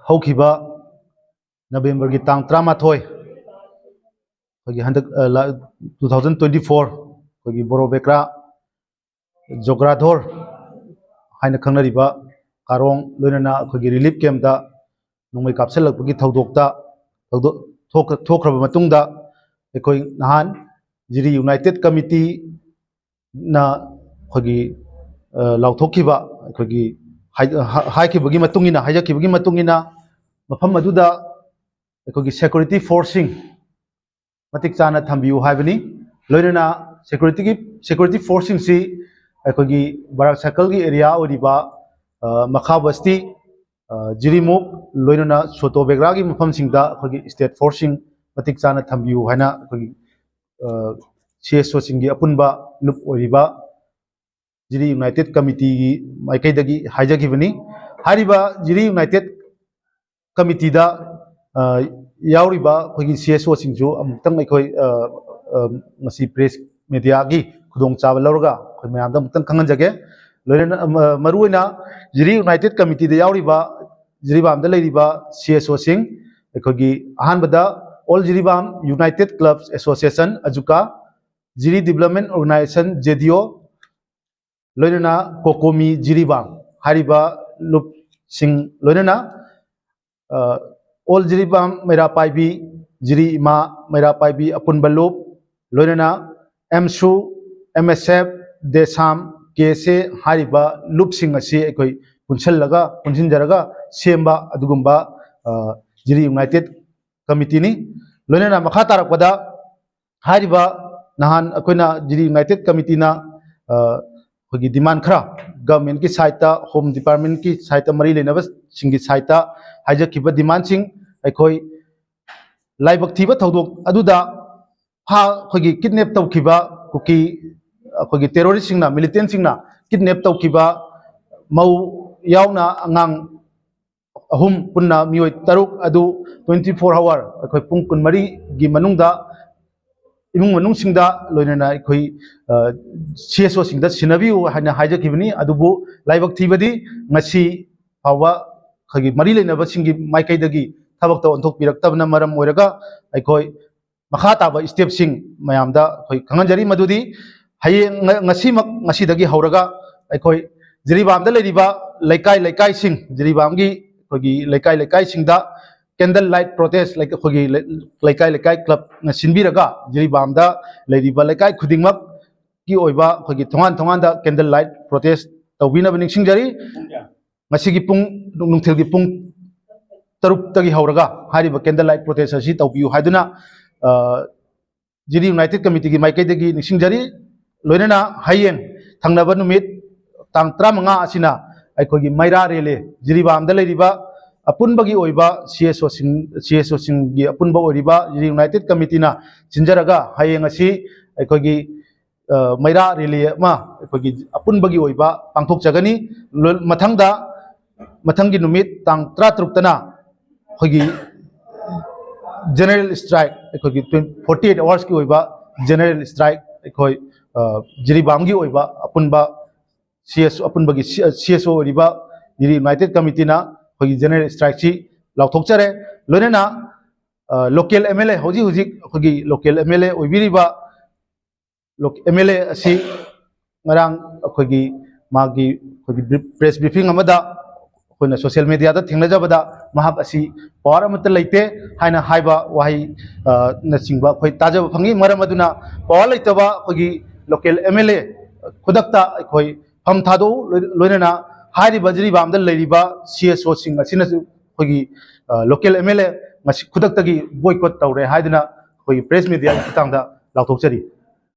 हौखिबा नवेंबर की तांग 13 अखोगी हंदक 2024 अखोगी बोरोबेक्रा जोग्राधोर हाइना खंगनरिबा कारोंग लोइनना अखोगी relief camp दा नोंमै कापसलकपगी थौदोकता थोखरबा मतुंगदा अखोई नहान जिरी यूनाइटेड कमिटी ना अखोगी लाउथोखिबा अखोगी हाइखिबगी मतुंगिना हाइजखिबगी मतुंगिना मफम अदुदा अखोगी सिक्योरिटी फोर्सिंग मतिक चाना थंबियु हाइबनी लोइनना सिक्योरिटी फोर्सिंग सी अखोगी बराक सर्कल की एरिया ओरिबा मखा बस्ती जिरीमुक लोइनना सोतो बेग्रा की मफम सिंगदा अखोगी स्टेट फोर्सिंग मतिक चाना थंबियु हाइना अखोगी CSO सिंगी अपुनबा लुप ओरिबा जिरी यूनाइटेड कमिटी की माइकैदगी हाइजखिबनी हारिबा जिरी यूनाइटेड कमिटी दा यावरिबा अखोगी CSO सिंगजु अमुक्तंग अखोई मसी प्रेस मीडिया की खुदोंग चाब लौरगा अखोई मयामदा अमुक्तंग खंगनजगे लोइना मरुइना जिरी यूनाइटेड कमिटी दा यावरिबा जिरीबामदा लेरिबा CSO सिंग अखोगी अहानबदा all Jiribam united clubs association अजुका जिरी डेवलपमेंट ऑर्गेनाइजेशन JDO लोइना कोकोमी जिरीबाम हारिबा लुप सिंग लोइना ऑल जिरीबाम मेरा पाइबी जिरी इमा मेरा पाइबी अपुनबा लुप लोइना MSU MSF देसाम केसे हारिबा लुप सिंग असी अखोई पुनसिनजरगा सेम्बा अदुगुम्बा जिरी यूनाइटेड कमिटी नि लोइना मखा तारकपदा हारिबा नहान अखोइना जिरी यूनाइटेड कमिटी ना अखोगी डिमांड खरा गवर्नमेंट की साइड होम डिपार्टमेंट की साइड मरी लेनब सिंगी साइड हाइजखिबा डिमांड सिंग अखोई लाइबक थीबा थौदोक अदुदा अखोगी किडनैप तौखिबा कुकी अखोगी टेररिस्ट सिंगना मिलिटेंट सिंगना किडनैप तौखिबा मौ यावना अंगांग अहुम पुन्ना मियोय तरुक अदु 24 आवर अखोई पुंग कुनमरी गी मनुंगदा इमुंग मनुंग सिंगदा लोइनना अखोई CSO सिंगदा सिनबियु हाइना हाइजखिबनी अदुबु लाइबक थीबदी ngasi फावा खगी मरी लेनबा सिंगी माइकैदगी थबक ओंथोक पिरक्तबना मरम ओइरगा अखोई मखा ताबा स्टेप सिंग मयामदा अखोई खंगनजरी मदुदी हाय ngasi हौरगा अखोई जिरीबामदा लेरिबा लेकाई सिंग जिरीबामगी अखोगी लेकाई सिंगदा कैंडल लाइट प्रोटेस्ट अखोगी लेकाई क्लब सिनबिरगा जिरीबामदा लेरिबा लेकाई खुदिंगमक की ओइबा अखोगी थोंगान कैंडल लाइट प्रोटेस्ट तौबिनब निंगसिंगजरी ngasi पुंग नुंगथिलगी पुंग तरुक हौरगा हारिबा कैंडल लाइट प्रोटेस्ट असी तौबियु हाइदुना जिरी यूनाइटेड कमिटी की माइकैदगी निंगसिंगजरी लोइनना हायेंग थंगनब नुमित तांग 35 असिना अखोगी मैरा रेले जिरीबामदा लेरिबा अपुनबगी ओइबा CSO सिंगी अपुनबा ओइरिबा जिरी यूनाइटेड कमिटी ना सिंजरगा हायेंग असी अखोगी मैरा रेले मा अखोगी अपुनबगी ओइबा पांथोक जगनी मथंगी नुमित तांग 13 तना अखोगी जनरल स्ट्राइक अखोगी 48 आवर्स की ओइबा जनरल स्ट्राइक अखोई जिरीबामगी ओइबा अपुनबा अपुनबगी CSO ओइरिबा जिरी यूनाइटेड कमिटी ना अखोगी जनरल स्ट्राइक सी लाउथोकचरे लोइनना लोकल MLA होजी अखोगी लोकल MLA ओइबिरिबा MLA असी ngarang अखोगी मागी अखोगी प्रेस ब्रीफिंग अमदा अखोइना सोशल मीडिया दा थेंगनजबदा महाक असी पावर अमत लेते हाइना हाइबा वाही नचिंगबा अखोई ताजब फंगी मरम अदुना पावर लेतबा अखोगी लोकल MLA खुदक्ता अखोई फम थादो लोइनना हारिबा जिरीबामदा लेरिबा CSO सिंग असिनसु अखोगी लोकल MLA खुदक्तगी बॉयकॉट तौरे हाइदना अखोई प्रेस मीडिया की तांगदा लाउथोकचरी।